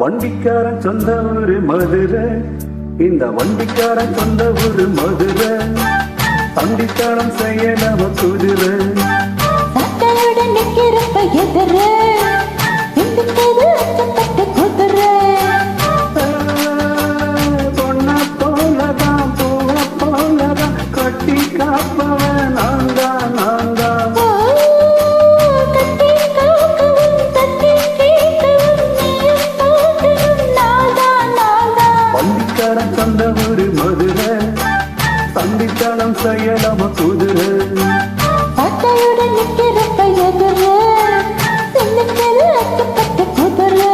வண்டிக்காரன் சொந்த ஊரு மதுரை, இந்த வண்டிக்காரன் சொந்த ஊரு மதுரை, தண்டித்தாளம் செய்ய நம குதிரை. சட்டையுடன் நிற்கிறப்ப எதிர சிந்திக்கிறது அச்சப்பட்ட குதிரை. பொண்ண போலதான் பூவ போலதான் கட்டி காப்பவன் நான் தான் நான் தான். கட்டி காக்கவும் தட்டி கேட்கவும் நீயும் போகணும் நான் தான் நான் தான். வண்டிக்காரன் சொந்த ஊரு மதுரை, தண்டித்தாளம் செய்ய நம குதிரை. சட்டையுடன் நிற்கிறப்ப எதிர சிந்திக்கிறது அச்சப்பட்ட குதிரை.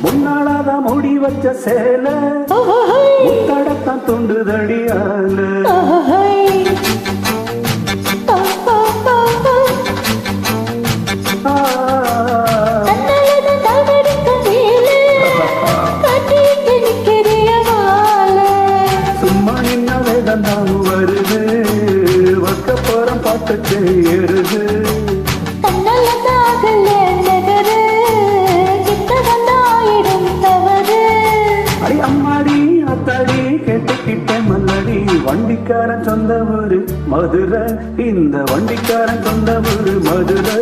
முன்னாளாதான் மூடி வச்ச சேல முத்தடத்தான் துண்டுதடியால. சும்மா நின்ன வேதம் தான் வருது, வக்கப்போறம் பாட்டு ஏறுது. அடி அம்மாடி அத்தாடி கேட்டுக்கிட்ட மல்லடி. வண்டிக்காரன் சொந்த ஊரு மதுரை, இந்த வண்டிக்காரன் சொந்த ஊரு மதுரை,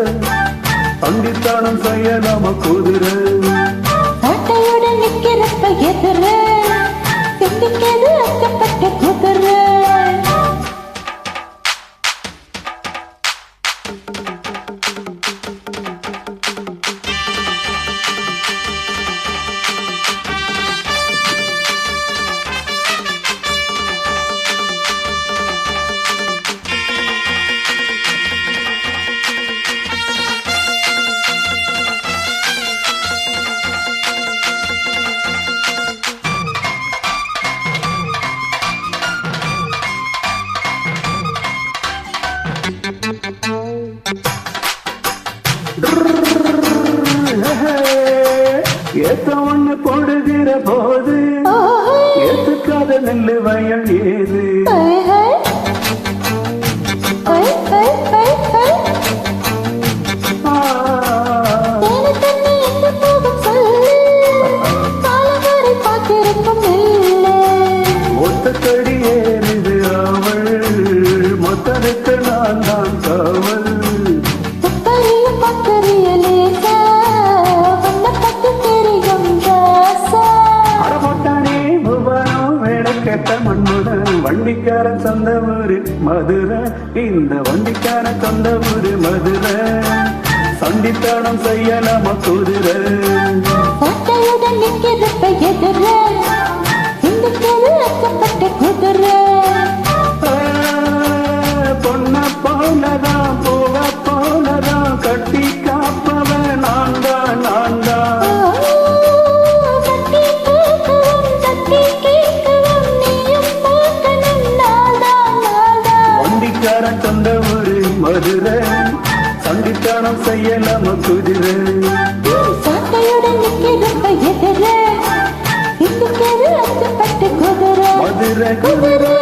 தண்டித்தானம் செய்ய நாம குதிரை. சட்டையுடன் நிற்கிறப்ப எதிர சிந்திக்கிறது அச்சப்பட்ட குதிரை. ஏத்த ஒண்ணு போடுகிற போது ஏத்துக்காத நெல்லு வயல் ஏது. ஒத்தக்கடி ஏறுது அவள், மொத்ததுக்கு நான் தான் காவல். கேட்ட மண்ணுடன் வண்டிக்காரன் சொந்த ஊரு மதுரை, இந்த வண்டிக்காரன் சொந்த ஊரு மதுரை, சண்டித்தானம் செய்ய நாம குதிரை. சட்டையுடன் நிற்கிறப்ப எதிர சிந்திக்கிறது அச்சப்பட்ட குதிரை. பொண்ண போலதான் பூவ போலதான் கட்டி காப்பவன் நான் தான் நான் தான். வண்டிக்காரன் சொந்த ஊரு மதுரை, சண்டித்தானம் செய்ய நாம குதிரை. சட்டையுடன் நிற்கிறப்ப எதிர சிந்திக்கிறது அச்சப்பட்ட குதிரை. மதுரை குதிரை.